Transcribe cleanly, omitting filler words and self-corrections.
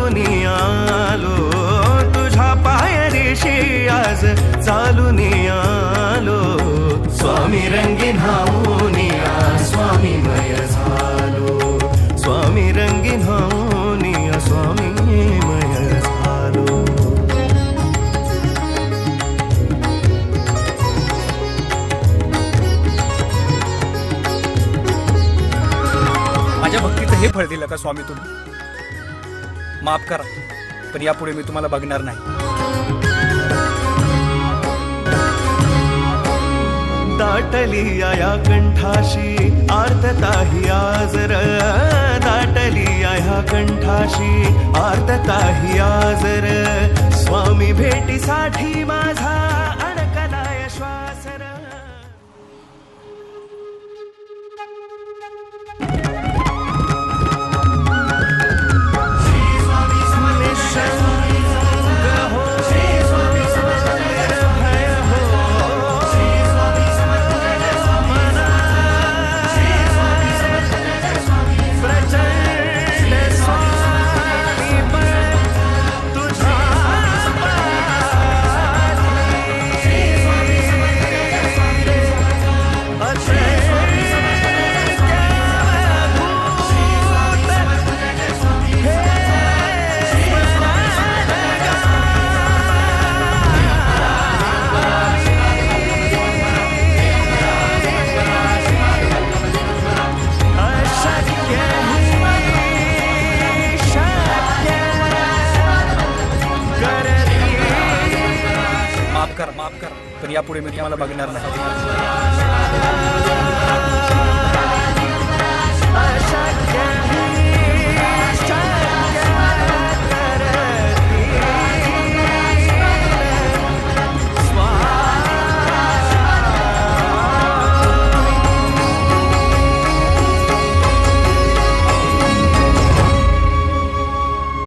चालून आलो, तुझ्या पायरीशी आज चालून आलो. स्वामी रंगीन हाऊनिया स्वामीमय झालो, स्वामी रंगीन हाऊनिया स्वामीमय झालो. माझ्या भक्तीचं हे फळ दिलं का स्वामी तुम्ही? माफ करा, पण यापुढे मी तुम्हाला बघणार नाही. दाटली या कंठाशी आर्तताही आजर, दाटली या कंठाशी आर्तताही आजर. स्वामी भेटीसाठी माझा अडकलाय श्वासर. माफ करा, पण यापुढे मी तुम्हाला बघणार नाही.